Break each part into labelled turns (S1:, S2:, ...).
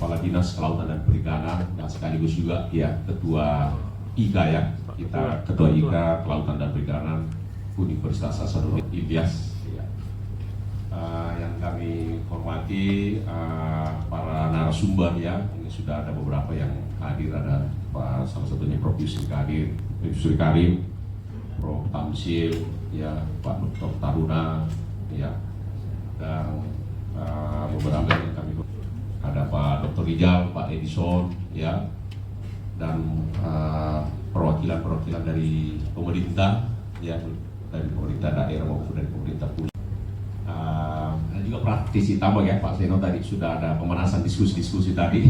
S1: Kepala Dinas Kelautan dan Perikanan dan sekaligus juga ya Ketua IGA ya, kita Ketua IGA Kelautan dan Perikanan Universitas Hasanuddin Ilyas ya. Yang kami hormati para narasumber ya, ini sudah ada beberapa yang hadir, ada salah satunya Prof. Yusri Karim, Prof. Tamsil ya, Pak Dr. Taruna ya, dan beberapa yang kami ada Pak Dr. Rijal, Pak Edison ya, dan perwakilan dari pemerintah ya, dari pemerintah daerah maupun dari pemerintah pusat. Dan juga praktisi tambang ya, Pak Seno tadi sudah ada pemanasan diskusi tadi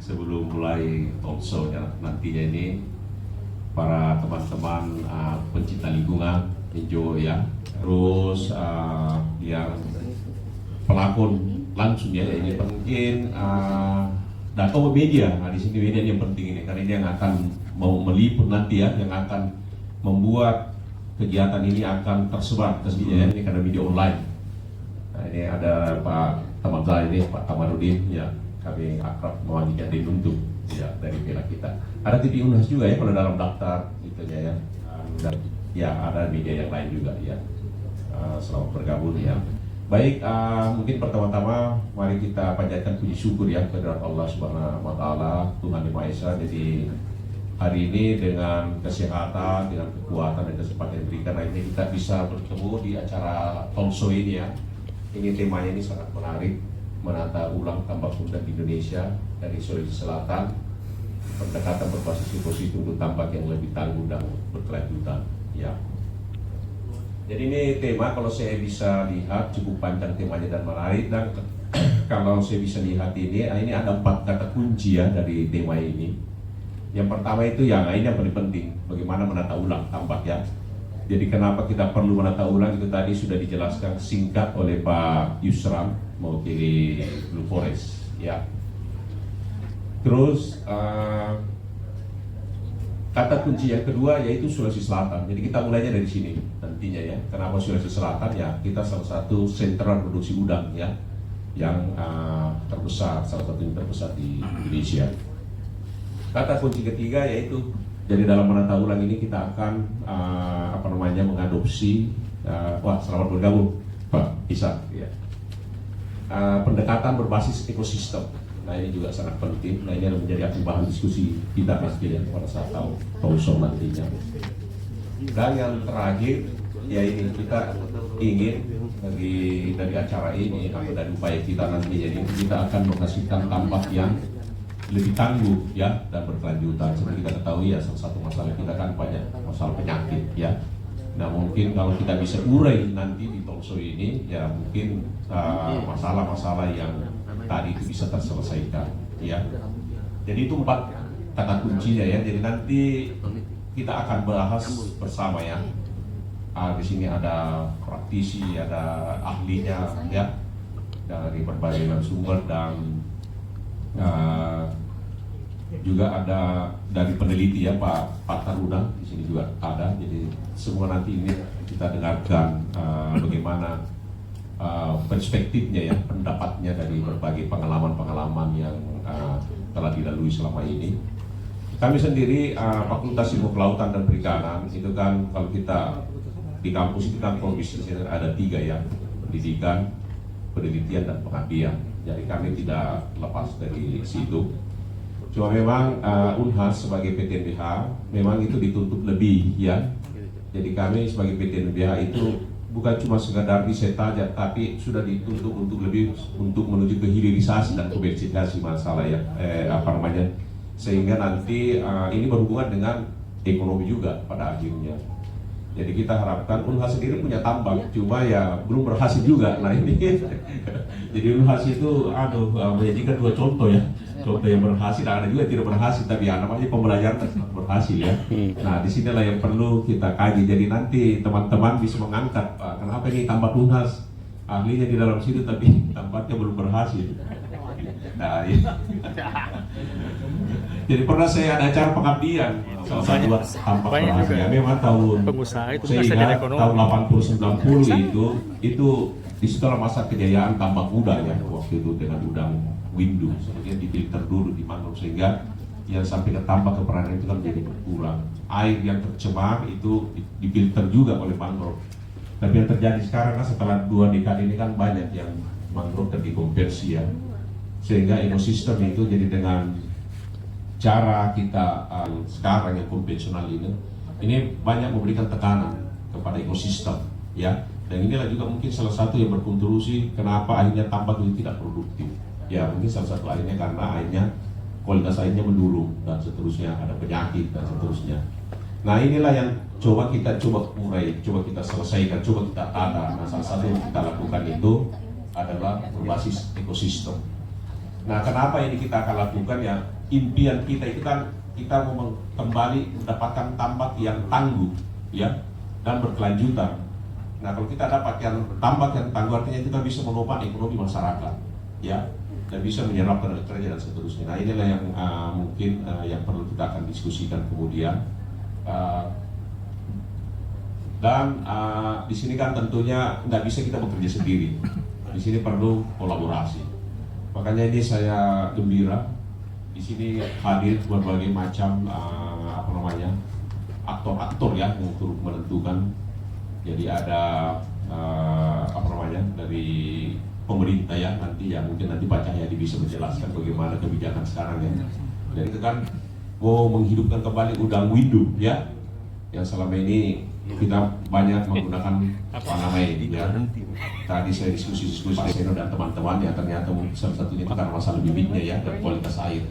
S1: sebelum mulai talk show ya, nantinya ini para teman-teman pencinta lingkungan hijau ya, terus yang pelakon langsung ya, ini mungkin data media. Nah, di sini media yang penting ini karena ini yang akan mau meliput nanti ya, yang akan membuat kegiatan ini akan tersebar ke sini ya, ini karena media online. Nah, ini ada Pak teman saya ini, Pak Kamarudin ya, kami akrab memanggilnya Dinuntuk ya, dari pihak kita. Ada TV Unhas juga ya kalau dalam daftar gitu ya, dan ya ada media yang lain juga ya. Selamat bergabung ya. Baik, mungkin pertama-tama mari kita panjatkan puji syukur ya kehadirat Allah Subhanahu wa taala, Tuhan Yang Maha Esa. Jadi hari ini dengan kesehatan, dengan kekuatan dan kesempatan yang diberikan, ini kita bisa bertemu di acara talk show ini ya. Ini temanya ini sangat menarik, menata ulang tambak udang di Indonesia dari Sulawesi Selatan, pendekatan berbasis ekosistem untuk tambak yang lebih tangguh dan berkelanjutan ya. Jadi ini tema kalau saya bisa lihat cukup panjang temanya dan menarik, dan kalau saya bisa lihat ini ada 4 kata kunci ya dari tema ini. Yang pertama itu yang ini yang paling penting, bagaimana menata ulang tambak ya. Jadi kenapa kita perlu menata ulang itu tadi sudah dijelaskan singkat oleh Pak Yusran mewakili Blue Forest ya. Terus kata kunci yang kedua yaitu Sulawesi Selatan. Jadi kita mulainya dari sini nantinya ya. Kenapa Sulawesi Selatan ya? Kita salah satu sentra produksi udang ya, yang terbesar, salah satu yang terbesar di Indonesia. Kata kunci ketiga yaitu, jadi dalam menata ulang ini kita akan mengadopsi. Selamat bergabung Pak Isa ya. Pendekatan berbasis ekosistem. Nah ini juga sangat penting. Nah ini menjadi bahan diskusi kita pasti ya pada saat talk show nantinya. Dan yang terakhir ya, ini kita ingin dari acara ini atau dari upaya kita nantinya ini kita akan menghasilkan tambak yang lebih tangguh ya dan berkelanjutan. Seperti kita ketahui ya, salah satu masalah kita kan banyak masalah penyakit ya. Nah mungkin kalau kita bisa urai nanti di talk show ini ya, mungkin masalah-masalah yang tadi itu bisa terselesaikan ya. Jadi itu 4 kata kuncinya ya. Jadi nanti kita akan bahas bersama ya. Di sini ada praktisi, ada ahlinya ya, dari berbagai sumber, dan juga ada dari peneliti ya Pak Taruna di sini juga ada. Jadi semua nanti ini kita dengarkan bagaimana perspektifnya ya, pendapatnya dari berbagai pengalaman yang telah dilalui selama ini. Kami sendiri Fakultas Ilmu Kelautan dan Perikanan itu kan, kalau kita di kampus itu kan profesinya ada 3 ya, pendidikan, penelitian dan pengabdian. Jadi kami tidak lepas dari situ. Cuma memang Unhas sebagai PTNBH memang itu dituntut lebih ya. Jadi kami sebagai PTNBH itu bukan cuma sekadar riset saja, tapi sudah dituntut untuk lebih untuk menuju ke hilirisasi dan komersialisasi masalah ya, sehingga nanti ini berhubungan dengan ekonomi juga pada akhirnya. Jadi kita harapkan Unhas sendiri punya tambang, cuma ya belum berhasil juga. Nah ini jadi Unhas itu menjadikan 2 contoh ya, contoh yang berhasil, ada juga yang tidak berhasil, tapi ya namanya pembelajaran berhasil ya. Nah disinilah yang perlu kita kaji. Jadi nanti teman-teman bisa mengangkat, kenapa ini tambak Unhas ahlinya di dalam situ tapi tambaknya belum berhasil. Nah, ya. Jadi pernah saya ada acara pengabdian salah satu tambak berhasil. Ya, memang tahun saya ingat tahun 80-90 itu di situlah masa kejayaan tambak udang ya waktu itu, dengan udang window, kemudian difilter dulu di mangrove sehingga yang sampai ke tambak ke perairan itu kan menjadi berkurang. Air yang tercemar itu difilter juga oleh mangrove. Tapi yang terjadi sekarang kan setelah 2 dekade ini kan banyak yang mangrove terdekonversi ya, sehingga ekosistem itu jadi dengan cara kita sekarang yang konvensional ini banyak memberikan tekanan kepada ekosistem ya, dan inilah juga mungkin salah satu yang berkontribusi kenapa akhirnya tambak itu tidak produktif ya. Mungkin salah satu akhirnya karena airnya, kualitas airnya menurun dan seterusnya, ada penyakit dan seterusnya. Nah inilah yang coba kita urai, coba kita selesaikan, coba kita tata. Nah salah satu yang kita lakukan itu adalah berbasis ekosistem. Nah kenapa ini kita akan lakukan ya, impian kita itu kan kita mau kembali mendapatkan tambak yang tangguh ya dan berkelanjutan. Nah kalau kita dapat yang tambak yang tangguh artinya kita bisa menopang ekonomi masyarakat ya, dan bisa menyerap tenaga kerja dan seterusnya. Nah inilah yang mungkin yang perlu kita akan diskusikan kemudian. Di sini kan tentunya nggak bisa kita bekerja sendiri. Di sini perlu kolaborasi. Makanya ini saya gembira di sini hadir berbagai macam aktor-aktor ya yang turut menentukan. Jadi ada dari pemerintah ya nanti ya, mungkin nanti Pak Cahyadi bisa menjelaskan bagaimana kebijakan sekarang ya. Jadi itu kan mau menghidupkan kembali udang windu ya, yang selama ini kita banyak menggunakan apa namanya ya. Tadi saya diskusi Pak Seno dan teman-teman ya, ternyata salah satunya itu karena masalah bibitnya ya dan kualitas air.